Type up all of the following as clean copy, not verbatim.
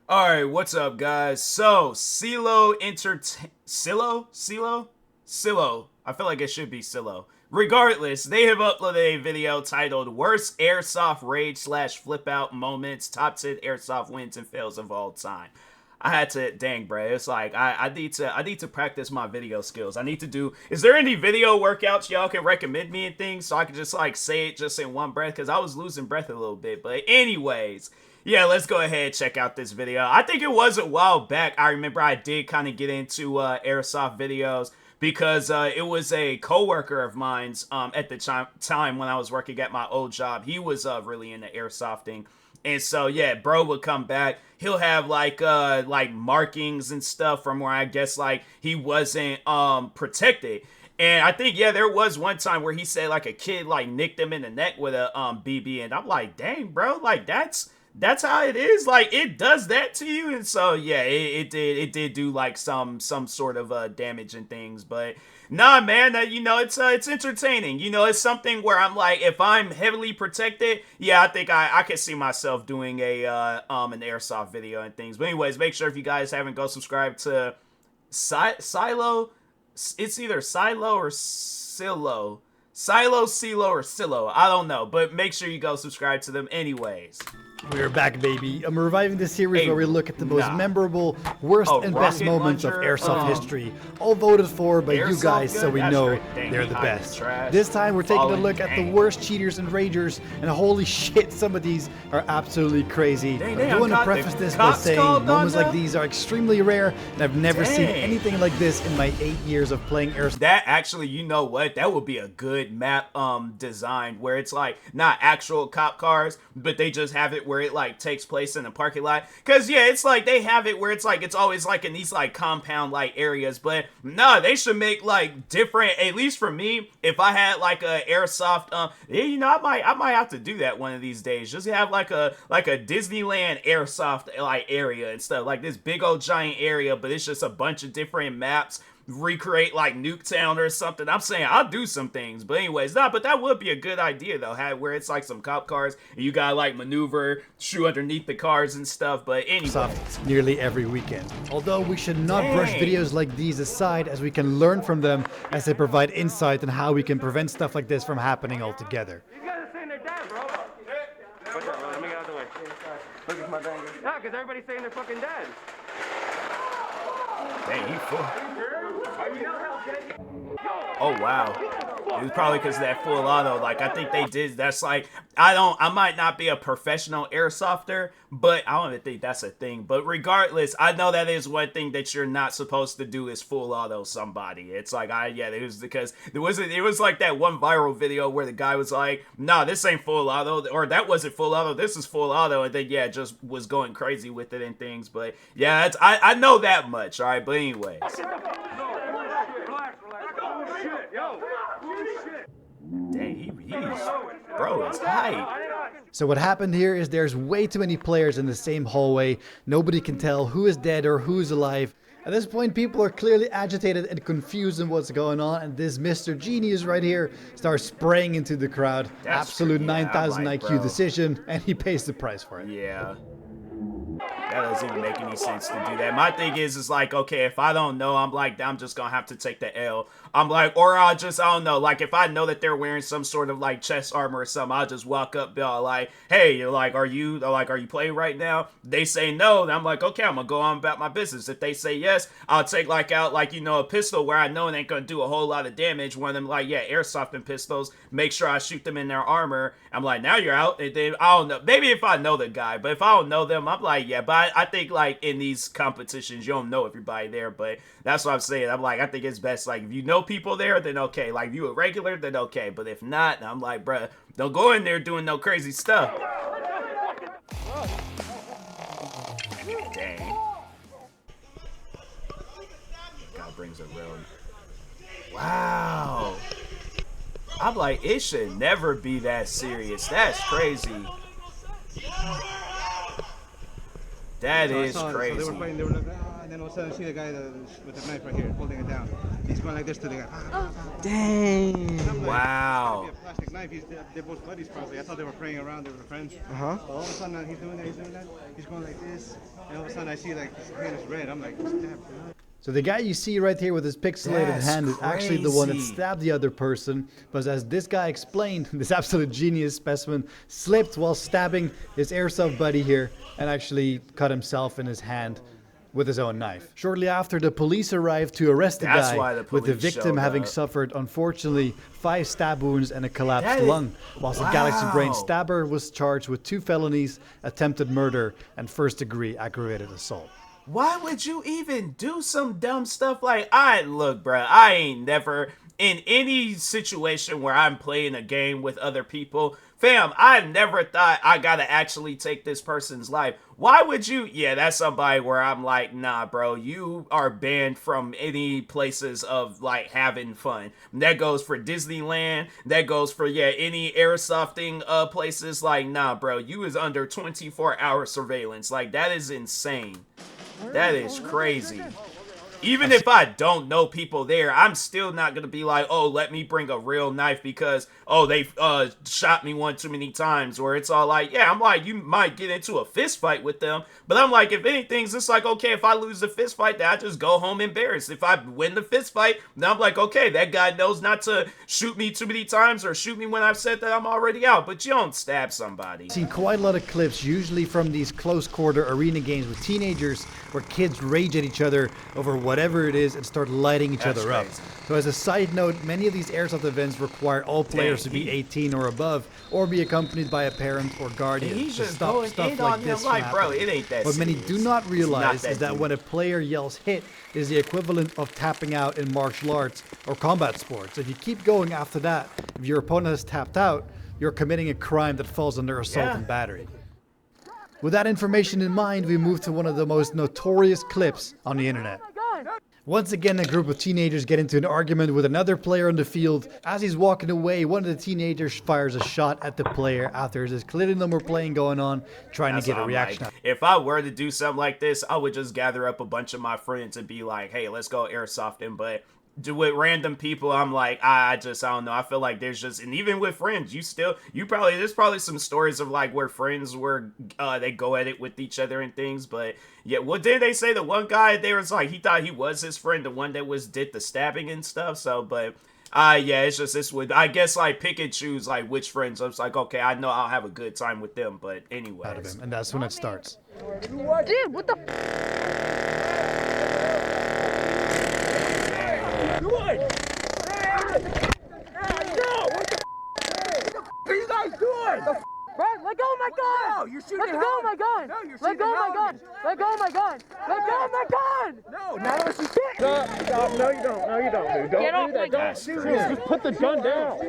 Alright, what's up, guys? So, Silo? I feel like it should be Silo. Regardless, they have uploaded a video titled Worst Airsoft Rage / Flipout Moments, Top 10 Airsoft Wins and Fails of All Time. I had to, dang, bro. It's like, I need to practice my video skills. I need to do, is there any video workouts y'all can recommend me and things so I can just, like, say it just in one breath? Because I was losing breath a little bit. But anyways, yeah, let's go ahead and check out this video. I think it was a while back. I remember I did kind of get into airsoft videos because it was a coworker of mine's at the time when I was working at my old job. He was really into airsofting. And so, yeah, bro would come back. He'll have, like markings and stuff from where I guess, like, he wasn't protected. And I think, yeah, there was one time where he said, like, a kid, like, nicked him in the neck with a BB. And I'm like, dang, bro, like, that's how it is. Like, it does that to you. And so, yeah, it did do, like, some sort of damage and things. But nah, man, you know, it's entertaining. You know, it's something where I'm like, if I'm heavily protected, yeah, I think I could see myself doing a an airsoft video and things. But anyways, make sure if you guys haven't, go subscribe to Silo. It's either Silo or Silo. Silo, or Silo. I don't know, but make sure you go subscribe to them anyways. We're back, baby. I'm reviving this series where we look at the most memorable, worst, and best moments of Airsoft history, all voted for by you guys, so we know they're the best. This time, we're taking a look at the worst cheaters and ragers, and holy shit, some of these are absolutely crazy. I do want to preface this by saying moments like these are extremely rare, and I've never seen anything like this in my 8 years of playing Airsoft. That actually, you know what? That would be a good map design where it's like not actual cop cars, but they just have it where it like takes place in a parking lot. Cause yeah, it's like they have it where it's like it's always like in these like compound like areas, but no, they should make like different, at least for me, if I had like a airsoft yeah, you know, I might have to do that one of these days. Just have like a Disneyland airsoft like area and stuff, like this big old giant area, but it's just a bunch of different maps, recreate like Nuketown or something. I'm saying I'll do some things, but anyways, but that would be a good idea though, where it's like some cop cars and you gotta like maneuver, shoot underneath the cars and stuff. But anyway, nearly every weekend. Although we should not brush videos like these aside, as we can learn from them as they provide insight on how we can prevent stuff like this from happening altogether. These guys are saying they're dead, bro. What's up, bro? Let me get out of the way. Look at my banger. Yeah, because everybody's saying they're fucking dead. Dang, he full. Oh wow, it was probably because of that full auto. Like I think they did. That's like I might not be a professional airsofter, but I don't even think that's a thing. But regardless, I know that is one thing that you're not supposed to do is full auto somebody. It's like it was because it was like that one viral video where the guy was like, "Nah, this ain't full auto," or "That wasn't full auto. This is full auto," and then yeah, just was going crazy with it and things. But yeah, I know that much. All right, but anyways. Dang, bro, it's hype. So what happened here is there's way too many players in the same hallway. Nobody can tell who is dead or who's alive. At this point, people are clearly agitated and confused on what's going on, and this Mr. Genius right here starts spraying into the crowd. Absolute 9,000 IQ decision, and he pays the price for it. Yeah. That doesn't even make any sense to do that. My thing is like, okay, if I don't know, I'm just gonna have to take the L. I'm like, or I don't know, like if I know that they're wearing some sort of like chest armor or something, I'll just walk up, be all like, hey, are you playing right now? They say no, and I'm like, okay, I'm gonna go on about my business. If they say yes, I'll take out a pistol where I know it ain't gonna do a whole lot of damage. One of them airsofting pistols, make sure I shoot them in their armor. I'm like, now you're out. And then I don't know, maybe if I know the guy, but if I don't know them, I'm like, yeah, but I think like in these competitions, you don't know everybody there, but that's what I'm saying. I'm like, I think it's best, like, if you know people there, then okay. Like, if you a regular, then okay. But if not, I'm like, bruh, don't go in there doing no crazy stuff. Dang. God brings a road. Wow. I'm like, it should never be that serious. That's crazy. That is crazy. and then all of a sudden I see the guy with the knife right here, holding it down. He's going like this to the guy. Dang. Like, wow. a plastic knife. They're both buddies probably. I thought they were praying around, they were friends. Uh-huh. But all of a sudden he's doing that. He's going like this. And all of a sudden I see like his hand is red. I'm like, stab. So the guy you see right here with his pixelated hand is actually the one that stabbed the other person. But as this guy explained, this absolute genius specimen slipped while stabbing his airsoft buddy here and actually cut himself in his hand with his own knife. Shortly after, the police arrived to arrest the guy, with the victim having suffered, unfortunately, 5 stab wounds and a collapsed lung, whilst the Galaxy Brain stabber was charged with 2 felonies, attempted murder, and first-degree aggravated assault. Why would you even do some dumb stuff like, look, bro, I ain't never, in any situation where I'm playing a game with other people, fam, I never thought I gotta actually take this person's life. Why would you? Yeah, that's somebody where I'm like, nah, bro, you are banned from any places of, like, having fun. That goes for Disneyland. That goes for, any airsofting places. Like, nah, bro, you is under 24-hour surveillance. Like, that is insane. That is crazy. Even if I don't know people there, I'm still not going to be like, oh, let me bring a real knife because, oh, they shot me one too many times. Or it's all like, yeah, I'm like, you might get into a fist fight with them. But I'm like, if anything, it's just like, okay, if I lose the fist fight, then I just go home embarrassed. If I win the fist fight, then I'm like, okay, that guy knows not to shoot me too many times or shoot me when I've said that I'm already out. But you don't stab somebody. I've seen quite a lot of clips, usually from these close-quarter arena games with teenagers, where kids rage at each other over whatever it is and start lighting each other up. So as a side note, many of these airsoft events require all players to be 18 or above, or be accompanied by a parent or guardian. He's to just stop going stuff in like on this him like, bro, it ain't that What many do not realize is that deep. when a player yells hit, it is the equivalent of tapping out in martial arts or combat sports. If you keep going after that, if your opponent has tapped out, you're committing a crime that falls under assault and battery. With that information in mind, we move to one of the most notorious clips on the internet. Once again, a group of teenagers get into an argument with another player on the field. As he's walking away, one of the teenagers fires a shot at the player after there's clearly no more playing going on, trying to get a reaction. Like, if I were to do something like this, I would just gather up a bunch of my friends and be like, hey, let's go airsofting. But with random people, I'm like, I don't know. I feel like there's just, and even with friends, there's probably some stories of like where friends were, they go at it with each other and things. But yeah, what did they say? The one guy there was like, he thought he was his friend, the one that did the stabbing and stuff. So, but yeah, it's just, this would, I guess, like pick and choose like which friends. I was like, okay, I know I'll have a good time with them. But anyway, out of him, and that's when it starts. Dude, what the? Bro, let go of my gun! No, you're shooting let go of my gun! No, you're let shooting go of my gun! Let go of my gun! Let go of my gun! No, not unless you kick. No, you don't. No, you don't, dude. Don't Get off do that. my gun! Just put the gun down.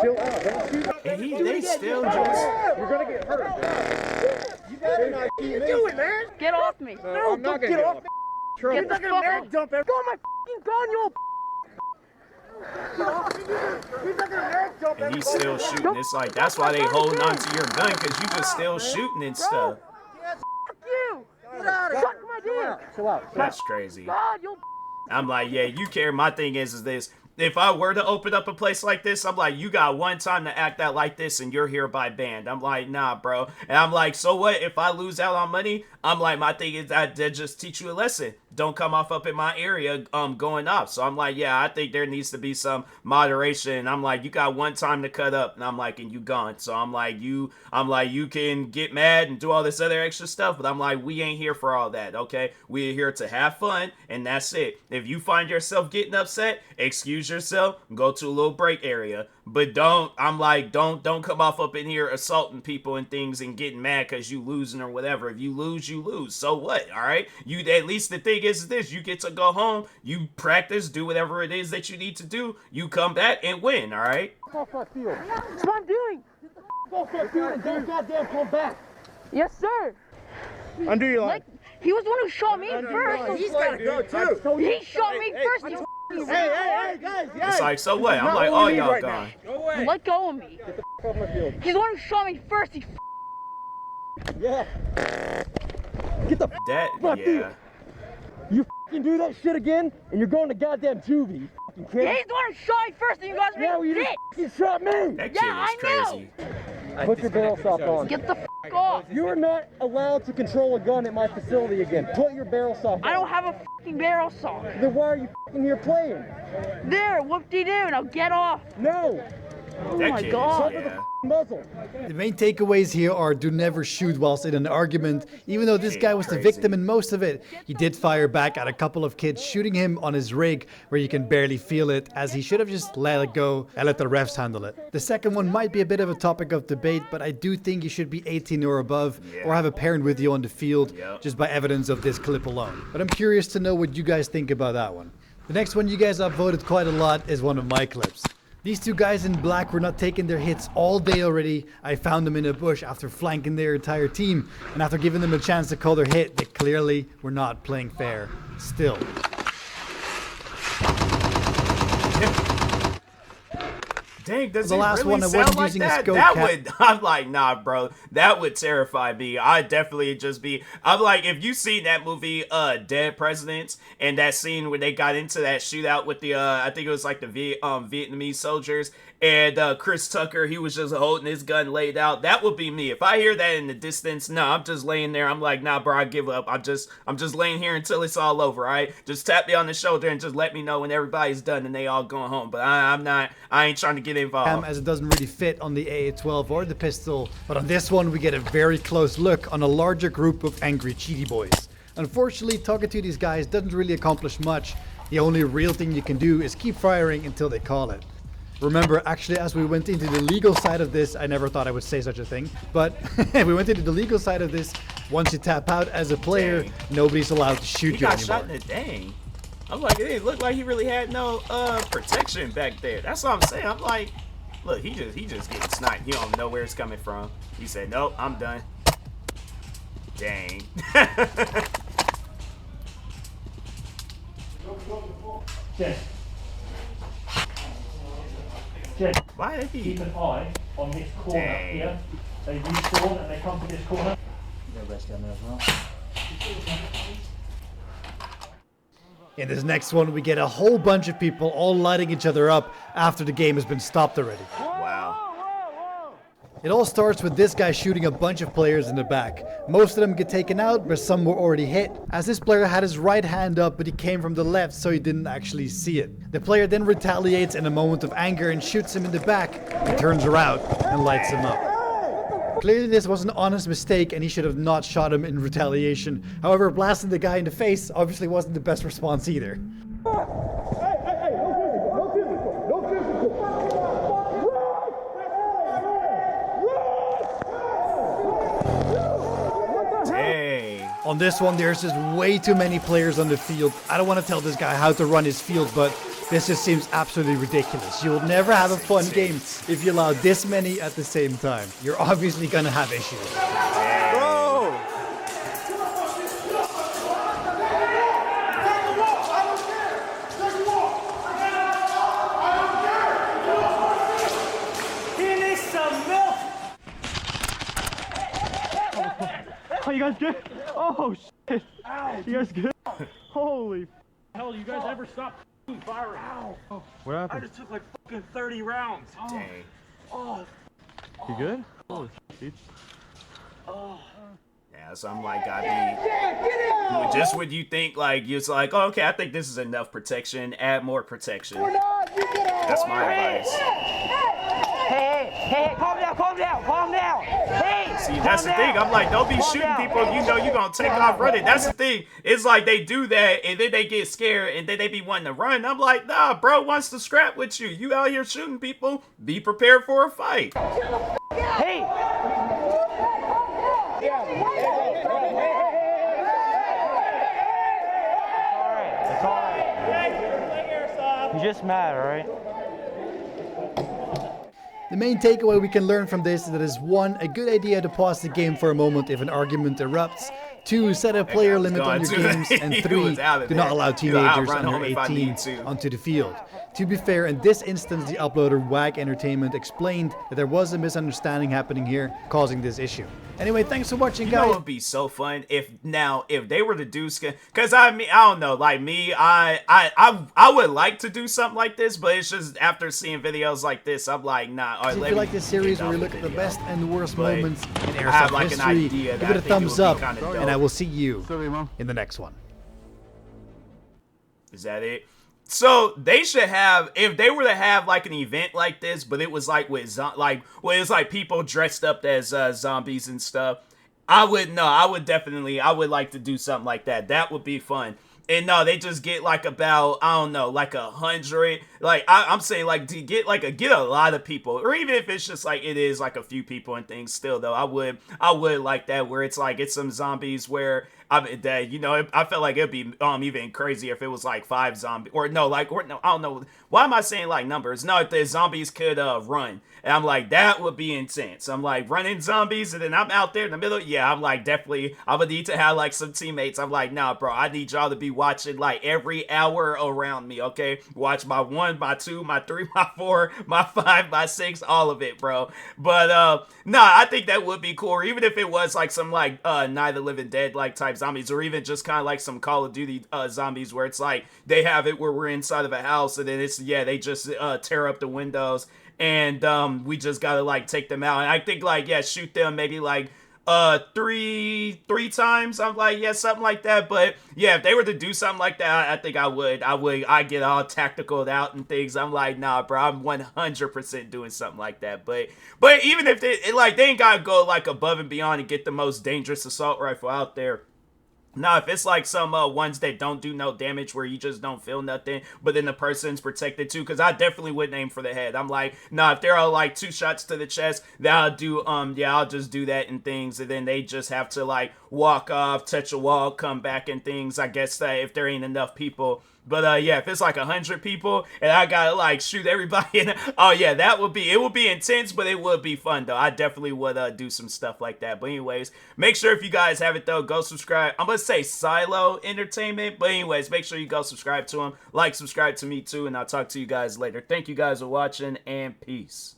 Chill out. Don't shoot. and they still just... You're gonna get hurt. You better not do it, man. Get off me! No, I'm not gonna get off. Get the fuck off! Go on my fucking gun, you! And he's still shooting. It's like, that's why they holding on to your gun, because you just still shooting and stuff. Fuck you! Suck my dick! Chill out. That's crazy. God, you. I'm like, yeah, you care. My thing is this. If I were to open up a place like this, I'm like, you got one time to act out like this and you're hereby banned. I'm like, nah, bro. And I'm like, so what if I lose out on money? I'm like, my thing is that just teach you a lesson. Don't come off up in my area going up. So I'm like, yeah, I think there needs to be some moderation. I'm like, you got one time to cut up. And I'm like, and you gone. So I'm like, you can get mad and do all this other extra stuff. But I'm like, we ain't here for all that, okay? We're here to have fun, and that's it. If you find yourself getting upset, excuse yourself, go to a little break area. But don't come off up in here assaulting people and things and getting mad because you losing or whatever. If you lose, you lose. So what? All right. You, at least the thing is this: you get to go home, you practice, do whatever it is that you need to do. You come back and win. All right. That's what I'm doing. Go for it, field and don't goddamn come back. Yes, sir. Undo your line. He was the one who shot me first. He's gotta go too. He shot me first. You Hey, guys. It's like, so what? I'm like, oh, y'all gone. Go away. let go of me. Get the off my field. He's the one who shot me first. He Yeah. Get the That, my yeah. field. You fucking do that shit again, and you're going to goddamn juvie. You fucking kid. Yeah, he's the one who shot me first, and you guys Yeah, well, you made just fucking shot me. That Yeah, kid I is crazy. Put your barrel stop on. Get the f off. You are not allowed to control a gun at my facility again. Put your barrel stop on. I don't have a fucking barrel saw. Then why are you fucking here playing? There, whoop-de-doo, now get off. No. Oh That my kid is- god. yeah. Muzzle. The main takeaways here are do never shoot whilst in an argument. Even though this guy was the Crazy. victim in most of it, he did fire back at a couple of kids shooting him on his rig where you can barely feel it, as he should have just let it go and let the refs handle it. The second one might be a bit of a topic of debate, but I do think you should be 18 or above or have a parent with you on the field just by evidence of this clip alone. But I'm curious to know what you guys think about that one. The next one you guys upvoted quite a lot is one of my clips. These two guys in black were not taking their hits all day already. I found them in a bush after flanking their entire team, and after giving them a chance to call their hit, they clearly were not playing fair. Still. Dang, does The it last really one, I sound wasn't like using a that? scope That cap. would, I'm like, nah, bro. That would terrify me. I'd definitely just be, I'm like, if you seen that movie, Dead Presidents, and that scene where they got into that shootout with the, I think it was like the Vietnamese soldiers, and Chris Tucker, he was just holding his gun laid out. That would be me. If I hear that in the distance, no, I'm just laying there. I'm like, nah, bro, I give up. I'm just laying here until it's all over, all right? Just tap me on the shoulder and just let me know when everybody's done and they all going home. But I ain't trying to get involved. As it doesn't really fit on the AA-12 or the pistol, but on this one we get a very close look on a larger group of angry cheaty boys. Unfortunately, talking to these guys doesn't really accomplish much. The only real thing you can do is keep firing until they call it. Remember, actually, as we went into the legal side of this, I never thought I would say such a thing, but we went into the legal side of this. Once you tap out as a player, nobody's allowed to shoot He you got anymore. shot in the dang. I'm like, it didn't look like he really had no protection back there. That's what I'm saying. I'm like, look, he just getting sniped. He don't know where it's coming from. He said, nope, I'm done. Dang. Why did he? Keep an eye on this corner here. They respawn and they come to this corner. In this next one, we get a whole bunch of people all lighting each other up after the game has been stopped already. Wow. It all starts with this guy shooting a bunch of players in the back. Most of them get taken out, but some were already hit, as this player had his right hand up, but he came from the left, so he didn't actually see it. The player then retaliates in a moment of anger and shoots him in the back. He turns around and lights him up. Clearly this was an honest mistake and he should have not shot him in retaliation. However, blasting the guy in the face obviously wasn't the best response either. Dang. On this one, there's just way too many players on the field. I don't want to tell this guy how to run his field, but this just seems absolutely ridiculous. You will never have a fun game if you allow this many at the same time. You're obviously gonna have issues. Bro. He needs some milk! Oh, you guys good? Oh, shit. You guys good? Holy. Hell, you guys ever stop firing? Ow. What I happened? just took like fucking 30 rounds. Dang. You good? Holy shit. Yeah, so I'm like, I be just when you think like it's like, oh, okay, I think this is enough protection. Add more protection. That's my advice. Hey, calm down. Hey, See, that's the thing. I'm like, don't be shooting people if you know you're gonna take off running. That's the thing. It's like they do that and then they get scared and then they be wanting to run. I'm like, nah, bro wants to scrap with you. You out here shooting people. Be prepared for a fight. Hey. It's alright. You're just mad, alright? The main takeaway we can learn from this is that it's 1, a good idea to pause the game for a moment if an argument erupts. 2. Set a player limit on your games. And 3. Do not allow teenagers under 18 onto the field. To be fair, in this instance, the uploader WAG Entertainment explained that there was a misunderstanding happening here, causing this issue. Anyway, thanks for watching, guys. You know, it would be so fun if they were to do because I mean, I don't know, like me, I would like to do something like this, but it's just after seeing videos like this, I'm like, nah. If you like this series where we look at the best and worst moments in Airsoft history, give it a thumbs up, and I will see you in the next one. Is that it? So they should have, if they were to have like an event like this, but it was like with it's like people dressed up as zombies and stuff. I would like to do something like that. That would be fun. And no, they just get like about, I don't know, like 100. Like I'm saying, like to get a lot of people, or even if it's just like it is like a few people and things. Still though, I would like that where it's like it's some zombies where I felt like it'd be even crazier if it was like 5 zombies I don't know. Why am I saying like numbers? No, if the zombies could run. And I'm like, that would be intense. I'm like running zombies and then I'm out there in the middle. Yeah, I'm like, definitely, I would need to have like some teammates. I'm like, nah, bro, I need y'all to be watching like every hour around me, okay? Watch my 1, my 2, my 3, my 4, my 5, my 6, all of it, bro. But, nah, I think that would be cool. Or even if it was like some like Night of the Living Dead like type zombies, or even just kind of like some Call of Duty zombies where it's like they have it where we're inside of a house and then they just tear up the windows. And we just gotta like take them out. And I think like, yeah, shoot them maybe like three times. I'm like, yeah, something like that. But yeah, if they were to do something like that, I think I get all tactical out and things. I'm like, nah, bro, I'm 100% doing something like that. But even if they ain't gotta go like above and beyond and get the most dangerous assault rifle out there. Now, if it's like some ones that don't do no damage where you just don't feel nothing, but then the person's protected too, because I definitely wouldn't aim for the head. I'm like, nah, if there are like 2 shots to the chest, then I'll just do that and things, and then they just have to like walk off, touch a wall, come back and things. I guess that if there ain't enough people. But yeah, if it's like 100 people and I gotta like shoot everybody in, oh yeah, it would be intense, but it would be fun though. I definitely would do some stuff like that. But anyways, make sure if you guys have it though, go subscribe. I'm gonna say Silo Entertainment, but anyways, make sure you go subscribe to him, subscribe to me too, and I'll talk to you guys later. Thank you guys for watching, and peace.